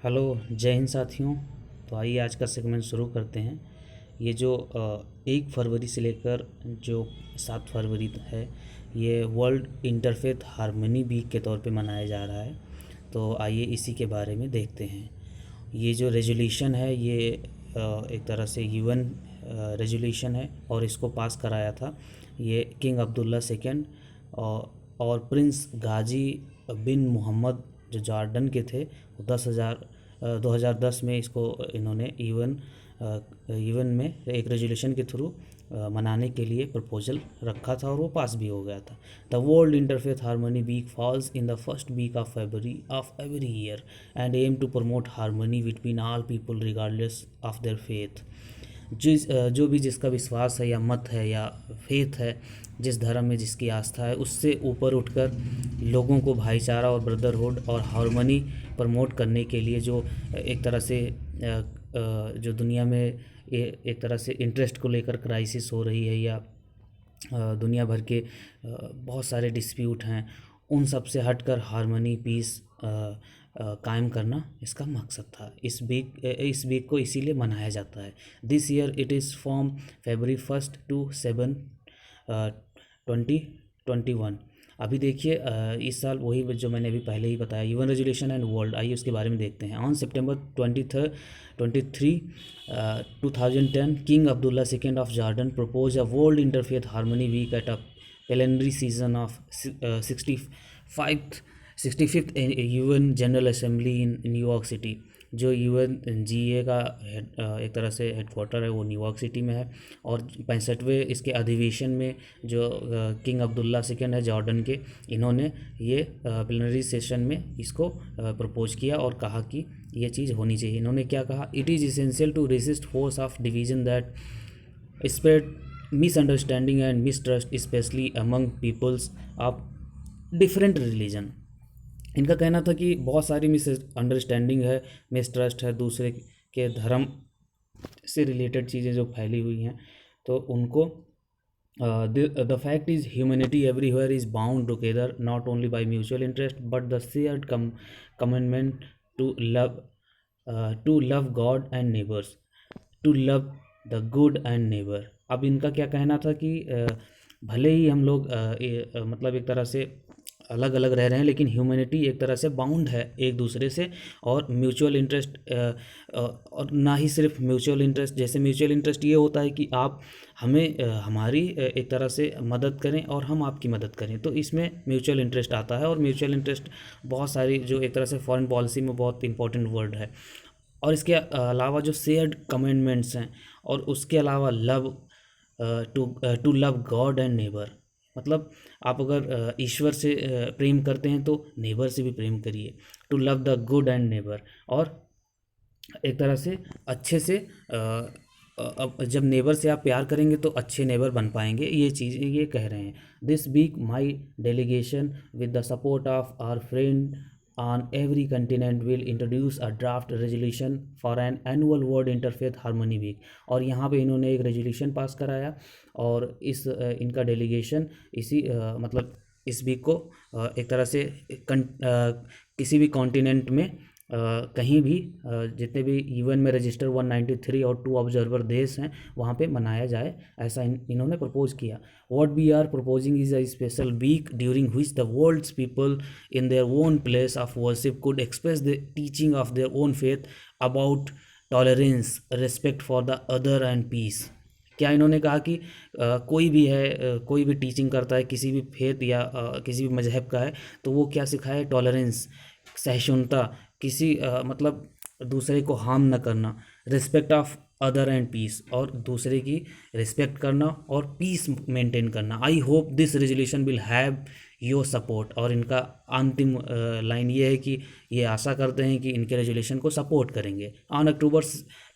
Hello, जय हिंद साथियों। तो आइए आज का सेगमेंट शुरू करते हैं। ये जो 1 फरवरी से लेकर जो 7 फरवरी है, ये वर्ल्ड इंटरफेथ हारमनी वीक के तौर पे मनाया जा रहा है। तो आइए इसी के बारे में देखते हैं। ये जो रेजोल्यूशन है, ये एक तरह से यूएन रेजोल्यूशन है और इसको पास कराया था ये किंग अब्दुल्ला सेकेंड और प्रिंस गाजी बिन मोहम्मद जो जॉर्डन के थे। 2010 में इसको इन्होंने यूएन में एक रेजोल्यूशन के थ्रू मनाने के लिए प्रपोजल रखा था और वो पास भी हो गया था। The world interfaith harmony week falls in the first week of February of every year and aim to promote harmony between all people regardless of their faith. जो भी जिसका विश्वास है या मत है या फेथ है, जिस धर्म में जिसकी आस्था है, उससे ऊपर उठकर लोगों को भाईचारा और ब्रदरहुड और हारमनी प्रमोट करने के लिए जो एक तरह से जो दुनिया में एक तरह से इंटरेस्ट को लेकर क्राइसिस हो रही है या दुनिया भर के बहुत सारे डिस्प्यूट हैं, उन सब से हटकर हारमनी पीस कायम करना इसका मकसद था। इस वीक को इसीलिए मनाया जाता है। This year it is from February 1 to 7 2021। अभी देखिए इस साल वही जो मैंने अभी पहले ही बताया, यूएन रेजोल्यूशन एंड वर्ल्ड। आइए उसके बारे में देखते हैं। On September 23, 2010, king Abdullah second of Jordan propose a world interfaith harmony week at a calendary season of 65th UN general assembly in New York city. जो UNGA का एक तरह से हेडक्वार्टर है वो न्यूयॉर्क सिटी में है। और 65वें इसके अधिवेशन में जो किंग अब्दुल्ला सेकेंड है जॉर्डन के, इन्होंने ये प्लेनरी सेशन में इसको प्रपोज किया और कहा कि ये चीज़ होनी चाहिए। इन्होंने क्या कहा? It is essential to resist force of division that spread misunderstanding and mistrust specially among peoples of different religion. इनका कहना था कि बहुत सारी मिसअंडरस्टैंडिंग है, मिसट्रस्ट है, दूसरे के धर्म से रिलेटेड चीज़ें जो फैली हुई हैं, तो उनको the fact is humanity everywhere is bound together not only by mutual interest but the shared commitment to love God and neighbors, to love the good and neighbor. अब इनका क्या कहना था कि भले ही हम लोग मतलब एक तरह से अलग अलग रह रहे हैं, लेकिन ह्यूमैनिटी एक तरह से बाउंड है एक दूसरे से। और म्यूचुअल इंटरेस्ट और ना ही सिर्फ म्यूचुअल इंटरेस्ट, जैसे म्यूचुअल इंटरेस्ट ये होता है कि आप हमें हमारी एक तरह से मदद करें और हम आपकी मदद करें, तो इसमें म्यूचुअल इंटरेस्ट आता है। और म्यूचुअल इंटरेस्ट बहुत सारी जो एक तरह से फॉरेन पॉलिसी में बहुत इंपॉर्टेंट वर्ड है। और इसके अलावा जो शेयर्ड कमिटमेंट्स हैं, और उसके अलावा love to love God and neighbor, मतलब आप अगर ईश्वर से प्रेम करते हैं तो नेबर से भी प्रेम करिए। To love the good and neighbor, और एक तरह से अच्छे से अब जब नेबर से आप प्यार करेंगे तो अच्छे नेबर बन पाएंगे, ये चीज़ ये कह रहे हैं। This week my delegation with the support of our friend on every continent will introduce a draft resolution for an annual world interfaith harmony week। और यहाँ पे इन्होंने एक रेजोल्यूशन पास कराया और इनका डेलीगेशन मतलब इस वीक को एक तरह से किसी भी कॉन्टिनेंट में कहीं भी जितने भी यूएन में रजिस्टर 193 और 2 ऑब्जर्वर देश हैं वहाँ पे मनाया जाए, ऐसा इन्होंने प्रपोज किया। What we are proposing is a special week during which the world's people in their own place of worship could express the teaching of their own faith about tolerance, respect for the other and peace. क्या इन्होंने कहा कि कोई भी है, कोई भी teaching करता है किसी भी फेथ या किसी भी मजहब का है, तो वो क्या सिखाए? टॉलरेंस, सहिष्णुता, किसी मतलब दूसरे को हार्म न करना, respect of other and peace, और दूसरे की रिस्पेक्ट करना और पीस मेंटेन करना। I hope this resolution will have your support. और इनका अंतिम लाइन ये है कि ये आशा करते हैं कि इनके रेजोल्यूशन को सपोर्ट करेंगे। On October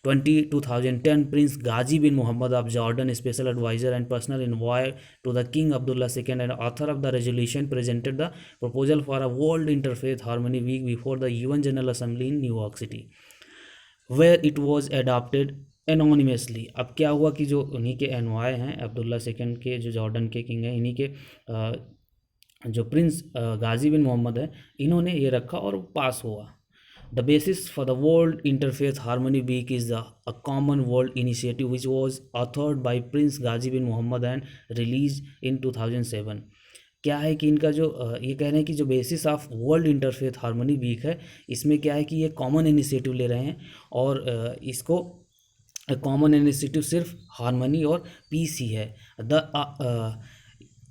20, 2010, prince Ghazi bin Muhammad of Jordan, special adviser and personal envoy to the king Abdullah second and author of the resolution, presented the proposal for a world interfaith harmony week before the UN General Assembly in New York City, where it was adopted anonymously। अब क्या हुआ कि जो उन्हीं के envoy हैं, Abdullah second के जो जॉर्डन के किंग हैं, इन्हीं के जो प्रिंस गाजी बिन मोहम्मद है, इन्होंने ये रखा और पास हुआ। The basis for the World Interfaith Harmony Week is a common world initiative which was authored by Prince Ghazi bin Muhammad and released in 2007. क्या है कि इनका जो ये कह रहे हैं कि जो basis of world interfaith harmony week है, इसमें क्या है कि ये कॉमन इनिशिएटिव ले रहे हैं और इसको कॉमन इनिशिएटिव सिर्फ हार्मनी और पीस ही है. The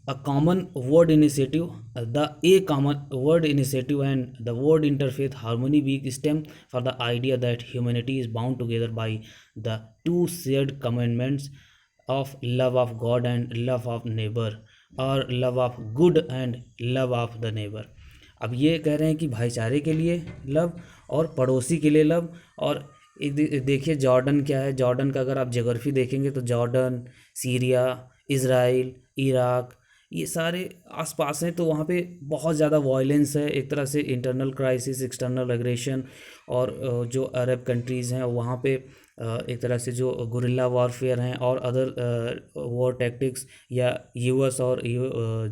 a common word initiative the a common word initiative and the word interfaith harmony week stem for the idea that humanity is bound together by the two shared commandments of love of God and love of neighbor, or love of good and love of the neighbor. अब ये कह रहे हैं कि भाईचारे के लिए love और पड़ोसी के लिए लव. और देखिए जॉर्डन क्या है, जॉर्डन का अगर आप ज्योग्राफी देखेंगे तो जॉर्डन, सीरिया, इज़राइल, इराक, ये सारे आसपास हैं. तो वहाँ पे बहुत ज़्यादा वायलेंस है, एक तरह से इंटरनल क्राइसिस, एक्सटर्नल एग्रेशन. और जो अरब कंट्रीज़ हैं वहाँ पे एक तरह से जो गुरिल्ला वॉरफेयर हैं और अदर वॉर टैक्टिक्स, या यूएस और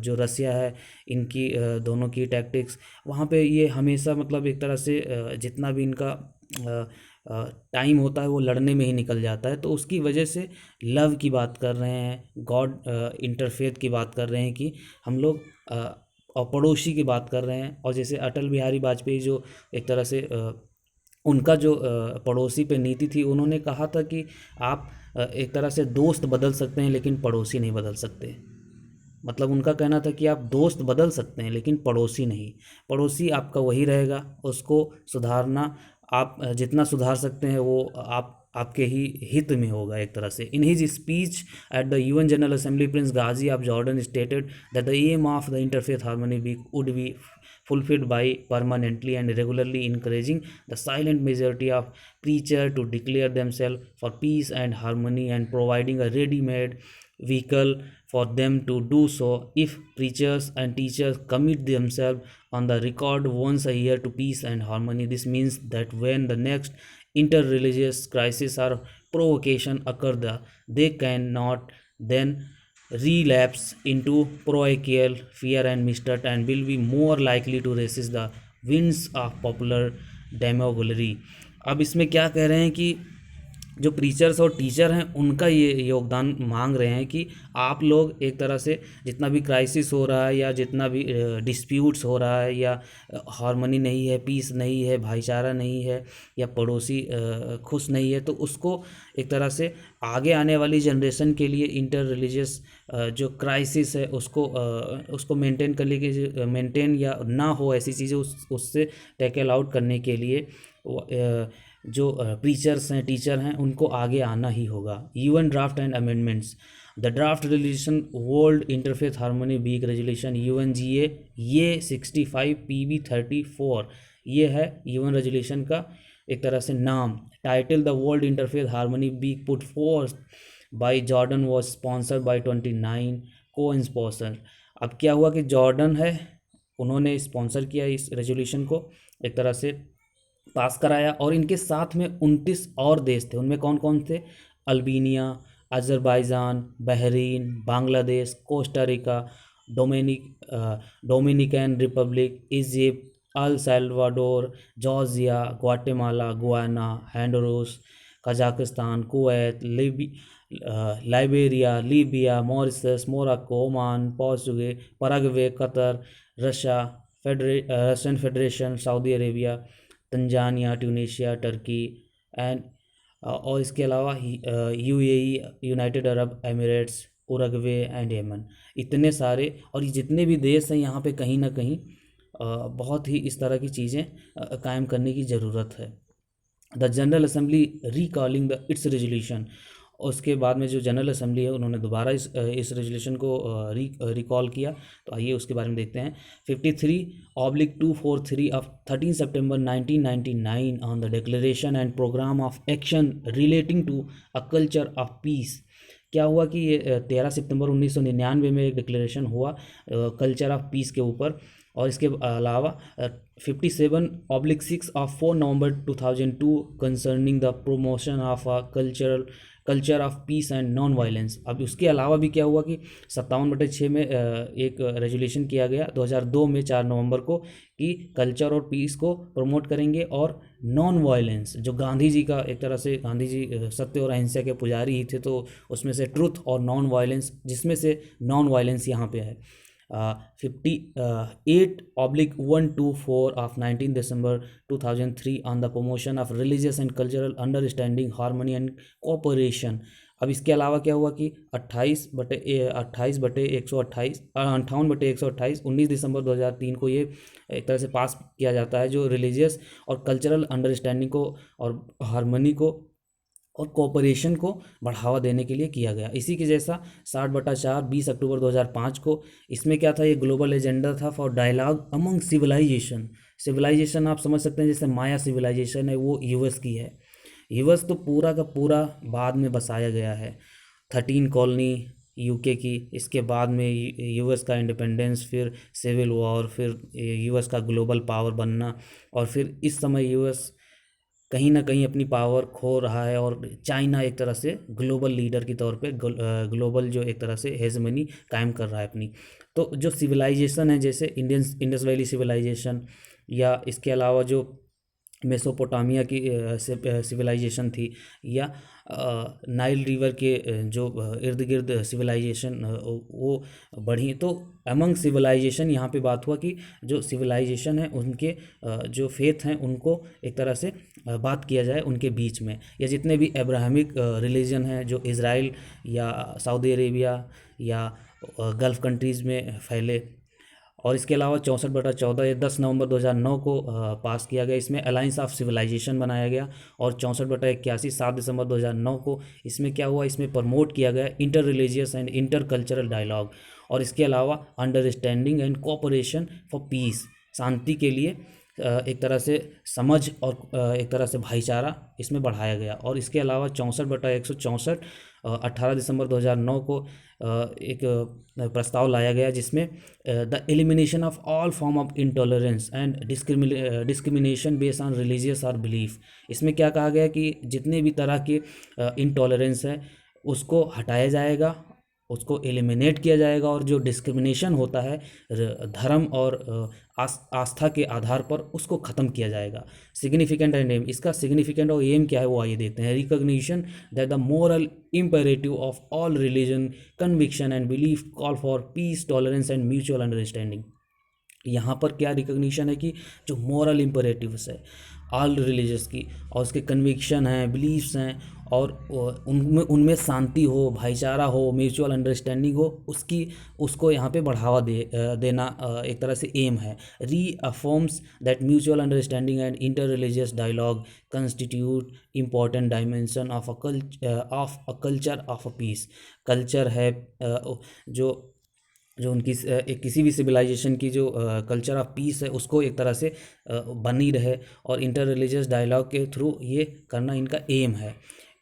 जो रसिया है इनकी दोनों की टैक्टिक्स, वहाँ पे ये हमेशा मतलब एक तरह से जितना भी इनका टाइम होता है वो लड़ने में ही निकल जाता है. तो उसकी वजह से लव की बात कर रहे हैं, गॉड इंटरफेथ की बात कर रहे हैं कि हम लोग और पड़ोसी की बात कर रहे हैं. और जैसे अटल बिहारी वाजपेयी जो एक तरह से उनका जो पड़ोसी पे नीति थी, उन्होंने कहा था कि आप एक तरह से दोस्त बदल सकते हैं लेकिन पड़ोसी नहीं बदल सकते. मतलब उनका कहना था कि आप दोस्त बदल सकते हैं लेकिन पड़ोसी नहीं. पड़ोसी आपका वही रहेगा, उसको सुधारना आप जितना सुधार सकते हैं वो आपके ही हित में होगा एक तरह से. In his speech at the UN general assembly, prince Ghazi of Jordan stated that the aim of the interfaith harmony week would be fulfilled by permanently and regularly encouraging the silent majority of preachers to declare themselves for peace and harmony, and providing a ready-made vehicle for them to do so. If preachers and teachers commit themselves on the record once a year to peace and harmony, this means that when the next interreligious crisis or provocation occur, they cannot then relapse into parochial fear and mistrust, and will be more likely to resist the winds of popular demagoguery. अब इसमें क्या कह रहे हैं कि जो preachers और teacher हैं उनका ये योगदान मांग रहे हैं कि आप लोग एक तरह से जितना भी क्राइसिस हो रहा है या जितना भी डिस्प्यूट्स हो रहा है या हार्मनी नहीं है, पीस नहीं है, भाईचारा नहीं है, या पड़ोसी खुश नहीं है, तो उसको एक तरह से आगे आने वाली जनरेशन के लिए इंटर रिलीजियस जो क्राइसिस है उसको मेंटेन करने के मेंटेन या ना हो ऐसी चीज़ें उससे टैकल आउट करने के लिए जो प्रीचर्स हैं, टीचर हैं, उनको आगे आना ही होगा. UN draft and amendments. The draft resolution world interfaith harmony week resolution UNGA ये 65 PB 34, ये है यूएन रेजोल्यूशन का एक तरह से नाम. Title the world interfaith harmony week put forth by Jordan was sponsored by 29 को स्पॉन्सर. अब क्या हुआ कि जॉर्डन है, उन्होंने स्पॉन्सर किया इस रेजोल्यूशन को, एक तरह से पास कराया, और इनके साथ में 29 और देश थे. उनमें कौन कौन थे? Albania, Azerbaijan, Bahrain, Bangladesh, Costa Rica, Dominican Republic, Egypt, El Salvador, Georgia, Guatemala, Guyana, Honduras, Kazakhstan, Kuwait, Liberia, Libya, Mauritius, Morocco, Oman, Paraguay, Qatar, Russian federation, Saudi Arabia, Tanzania, Tunisia, Turkey and और इसके अलावा UAE, United Arab Emirates, Uruguay and Yemen. इतने सारे, और ये जितने भी देश हैं यहाँ पे कहीं ना कहीं बहुत ही इस तरह की चीज़ें कायम करने की ज़रूरत है. The general assembly recalling the it's resolution. उसके बाद में जो जनरल असेंबली है उन्होंने दोबारा इस रेजोल्यूशन को रिकॉल किया. तो आइए उसके बारे में देखते हैं. 53/243 ऑफ 13 सितंबर 1999 on the declaration and programme of action relating to a culture of peace. क्या हुआ कि ये 13 सितंबर 1999 में एक डिक्लेरेशन हुआ कल्चर ऑफ पीस के ऊपर. और इसके अलावा 57/6 of 4 November 2002 concerning the promotion of a culture of piece and non violence. अब उसके अलावा भी क्या हुआ कि 57/6 में एक रेजुलेशन किया गया 2002 में 4 नवंबर को कि कल्चर और पीस को प्रमोट करेंगे और नॉन वायलेंस, जो गांधी जी का एक तरह से, गांधी जी सत्य और अहिंसा के पुजारी ही थे, तो उसमें से ट्रुथ और नॉन वायलेंस, जिसमें से नॉन वायलेंस यहाँ पे है। 58/124 of 19 December 2003 on the promotion of religious and cultural understanding, harmony and cooperation। अब इसके अलावा क्या हुआ कि 28/128 58/128 19 दिसंबर 2003 को ये एक तरह से पास किया जाता है, जो रिलीजियस और कल्चरल अंडरस्टैंडिंग को और हारमोनी को और कोऑपरेशन को बढ़ावा देने के लिए किया गया। इसी के जैसा 60/4 20 अक्टूबर 2005 को, इसमें क्या था, ये ग्लोबल एजेंडा था for dialogue among civilization. Civilization आप समझ सकते हैं, जैसे माया सिविलाइजेशन है वो यूएस की है। यूएस तो पूरा का पूरा बाद में बसाया गया है, 13 कॉलोनी यूके की, इसके बाद में यूएस का इंडिपेंडेंस, फिर सिविल वॉर, फिर यूएस का ग्लोबल पावर बनना, और फिर इस समय यूएस कहीं ना कहीं अपनी पावर खो रहा है और चाइना एक तरह से ग्लोबल लीडर की तौर पे ग्लोबल जो एक तरह से हेजमनी कायम कर रहा है अपनी। तो जो सिविलाइजेशन है, जैसे इंडस वैली सिविलाइजेशन, या इसके अलावा जो मेसोपोटामिया की सिविलाइजेशन थी, या नाइल रिवर के जो इर्द गिर्द सिविलाइजेशन वो बढ़ी। तो अमंग सिविलाइजेशन यहाँ पे बात हुआ कि जो सिविलाइजेशन है उनके जो फेथ हैं उनको एक तरह से बात किया जाए उनके बीच में, या जितने भी अब्राहमिक रिलीजन हैं जो इज़राइल या सऊदी अरेबिया या गल्फ़ कंट्रीज़ में फैले। और इसके अलावा 64/14 ये 10 नवंबर 2009 को पास किया गया, इसमें अलायंस ऑफ सिविलाइजेशन बनाया गया। और 64/81 7 दिसंबर 2009 को, इसमें क्या हुआ, इसमें प्रमोट किया गया inter religious and inter cultural dialogue. और इसके अलावा understanding and cooperation for peace, शांति के लिए एक तरह से समझ और एक तरह से भाईचारा इसमें बढ़ाया गया। और इसके अलावा 64/164 18 दिसंबर 2009 को एक प्रस्ताव लाया गया, जिसमें the elimination of all form of intolerance and discrimination based on religious और बिलीफ। इसमें क्या कहा गया कि जितने भी तरह के इंटॉलरेंस है उसको हटाया जाएगा, उसको एलिमिनेट किया जाएगा, और जो डिस्क्रिमिनेशन होता है धर्म और आस्था के आधार पर उसको ख़त्म किया जाएगा। सिग्निफिकेंट एंड एम, इसका सिग्निफिकेंट और एम क्या है वो आइए देखते हैं। Recognition that the moral imperative of all religion conviction and belief call for piece tolerance and mutual understanding. यहाँ पर क्या रिकॉग्निशन है कि जो मोरल इम्पेरेटिव्स है ऑल रिलीजियस की, और उसके कन्विक्शन हैं, बिलीफ्स हैं, और उनमें उनमें शांति हो, भाईचारा हो, म्यूचुअल अंडरस्टैंडिंग हो, उसको यहाँ पे बढ़ावा देना एक तरह से एम है। Reaffirms that mutual understanding and inter religious dialogue constitute important dimension of a culture of a peace. Culture है जो जो उनकी किसी भी सिविलाइजेशन की जो कल्चर ऑफ पीस है उसको एक तरह से बनी रहे, और इंटर रिलीजियस डायलॉग के थ्रू ये करना इनका एम है।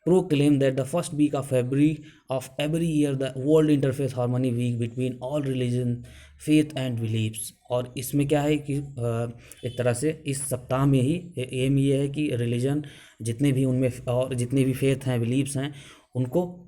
Proclaim that the first week of February of every year the world interfaith harmony week between all religion faith and believes. और इसमें क्या है कि एक तरह से इस सप्ताह में ही एम ये है कि रिलीजन जितने भी उनमें और जितने भी फेथ हैं, बिलीव्स हैं, उनको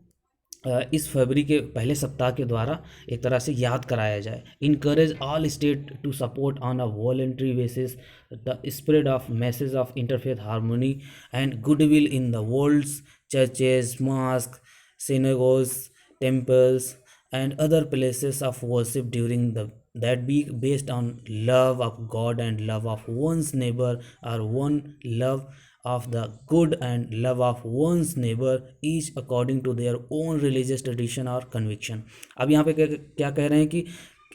इस फरवरी के पहले सप्ताह के द्वारा एक तरह से याद कराया जाए। Encourage all state to support on a voluntary basis the spread of message of interfaith harmony and goodwill in the world's churches, mosque, synagogues, temples, and other places of worship during that week based on love of God and love of one's neighbor, or one love of the good and love of one's neighbor, each according to their own religious tradition or conviction। अब यहाँ पे क्या कह रहे हैं कि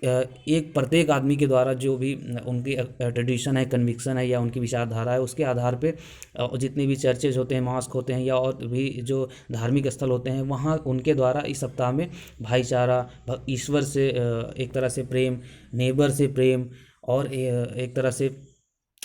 एक प्रत्येक आदमी के द्वारा जो भी उनकी ट्रेडिशन है, कन्विक्शन है, या उनकी विचारधारा है, उसके आधार पे जितने भी चर्चेज होते हैं, मॉस्क होते हैं, या और भी जो धार्मिक स्थल होते हैं, वहाँ उनके द्वारा इस सप्ताह में भाईचारा, ईश्वर से एक तरह से प्रेम, नेबर से प्रेम, और एक तरह से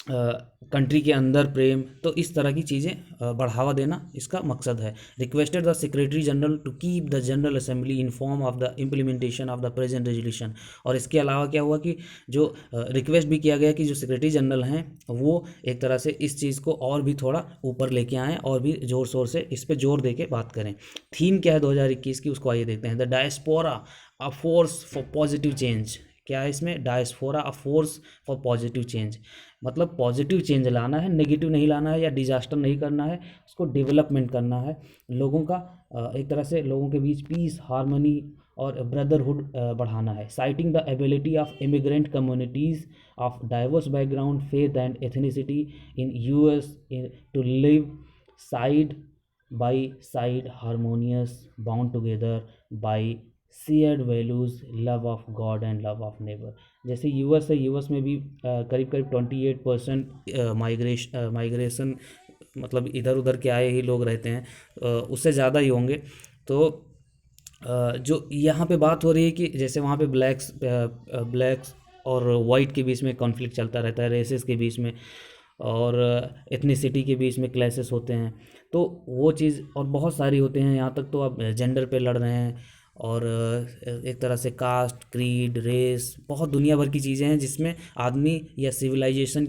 कंट्री के अंदर प्रेम, तो इस तरह की चीज़ें बढ़ावा देना इसका मकसद है। Requested the secretary general to keep the general assembly inform of the implementation of the present resolution. और इसके अलावा क्या हुआ कि जो रिक्वेस्ट भी किया गया कि जो सेक्रेटरी जनरल हैं वो एक तरह से इस चीज़ को और भी थोड़ा ऊपर लेके आएँ और भी ज़ोर शोर से इस पर जोर दे के बात करें। थीम क्या है 2021 की, उसको आइए देखते हैं। The diaspora a force for positive change. क्या है इसमें? Diaspora a force for positive change, मतलब पॉजिटिव चेंज लाना है, नेगेटिव नहीं लाना है या डिजास्टर नहीं करना है, उसको डेवलपमेंट करना है। लोगों का एक तरह से लोगों के बीच पीस, हार्मनी और ब्रदरहुड बढ़ाना है। Citing the ability of immigrant communities of diverse background, faith and ethnicity in US to live side by side harmonious, bound together by shared values, love of God and love of neighbor। जैसे US है, US में भी करीब करीब 28% migration, मतलब इधर उधर के आए ही लोग रहते हैं, उससे ज़्यादा ही होंगे। तो जो यहाँ पे बात हो रही है कि जैसे वहाँ पे ब्लैक्स और वाइट के बीच में कॉन्फ्लिक्ट चलता रहता है, रेसेस के बीच में और एथनिसिटी के बीच में क्लैशेस होते हैं, तो वो चीज़ और बहुत सारी होते हैं। यहाँ तक तो अब जेंडर पे लड़ रहे हैं और एक तरह से कास्ट, क्रीड, रेस, बहुत दुनिया भर की चीज़ें हैं जिसमें आदमी या सिविलाइजेशन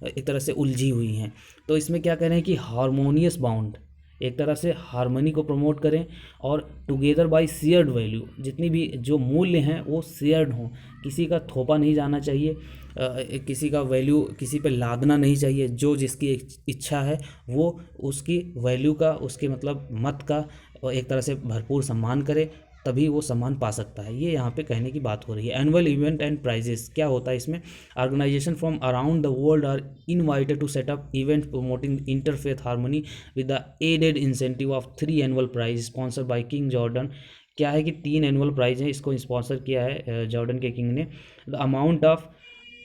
एक तरह से उलझी हुई हैं। तो इसमें क्या कह रहे हैं कि हारमोनियस बाउंड, एक तरह से हारमोनी को प्रमोट करें और टुगेदर बाय शेयर्ड वैल्यू, जितनी भी जो मूल्य हैं वो शेयर्ड हों, किसी का थोपा नहीं जाना चाहिए, किसी का वैल्यू किसी पे लादना नहीं चाहिए। जो जिसकी इच्छा है वो उसकी वैल्यू का, उसके मतलब मत का एक तरह से भरपूर सम्मान करे, तभी वो सम्मान पा सकता है। ये यहाँ पे कहने की बात हो रही है। एनुअल इवेंट एंड प्राइजेस क्या होता है इसमें? Organisation from around the world are invited to set up event promoting interfaith harmony with the added incentive of 3 annual prize sponsored by king Jordan. क्या है कि 3 एनुअल प्राइज हैं, इसको sponsor किया है जॉर्डन के किंग ने। The amount of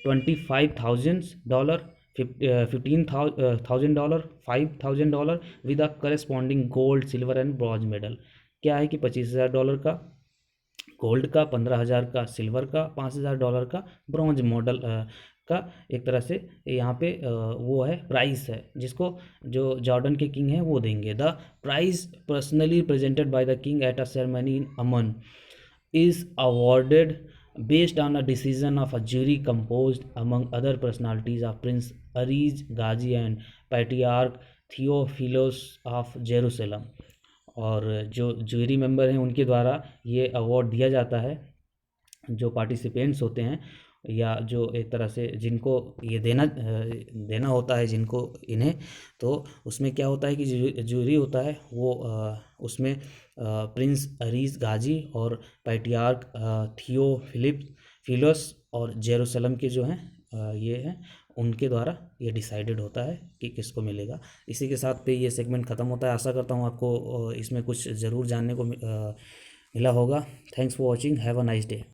$25,000, $15,000, $5,000 with a corresponding gold, silver and bronze medal. क्या है कि $25,000 का गोल्ड का, 15,000 का सिल्वर का, $5,000 का ब्रॉन्ज मॉडल का एक तरह से यहाँ पे वो है, प्राइस है जिसको जो जॉर्डन के किंग हैं वो देंगे। The prize personally presented by the king at a ceremony in Amman is awarded based on a decision of a jury composed among other personalities of Prince Aziz Ghazi and Patriarch Theophilus of Jerusalem। और जो jury member हैं उनके द्वारा ये award दिया जाता है। जो पार्टिसिपेंट्स होते हैं या जो एक तरह से जिनको ये देना होता है जिनको इन्हें, तो उसमें क्या होता है कि जूरी होता है वो उसमें प्रिंस अरीज गाजी और पैट्रियार्क फिलोस और जेरूसलम के जो हैं ये हैं, उनके द्वारा ये डिसाइडेड होता है कि किसको मिलेगा। इसी के साथ पे ये सेगमेंट ख़त्म होता है। आशा करता हूँ आपको इसमें कुछ ज़रूर जानने को मिला होगा। Thanks for watching, have a nice day.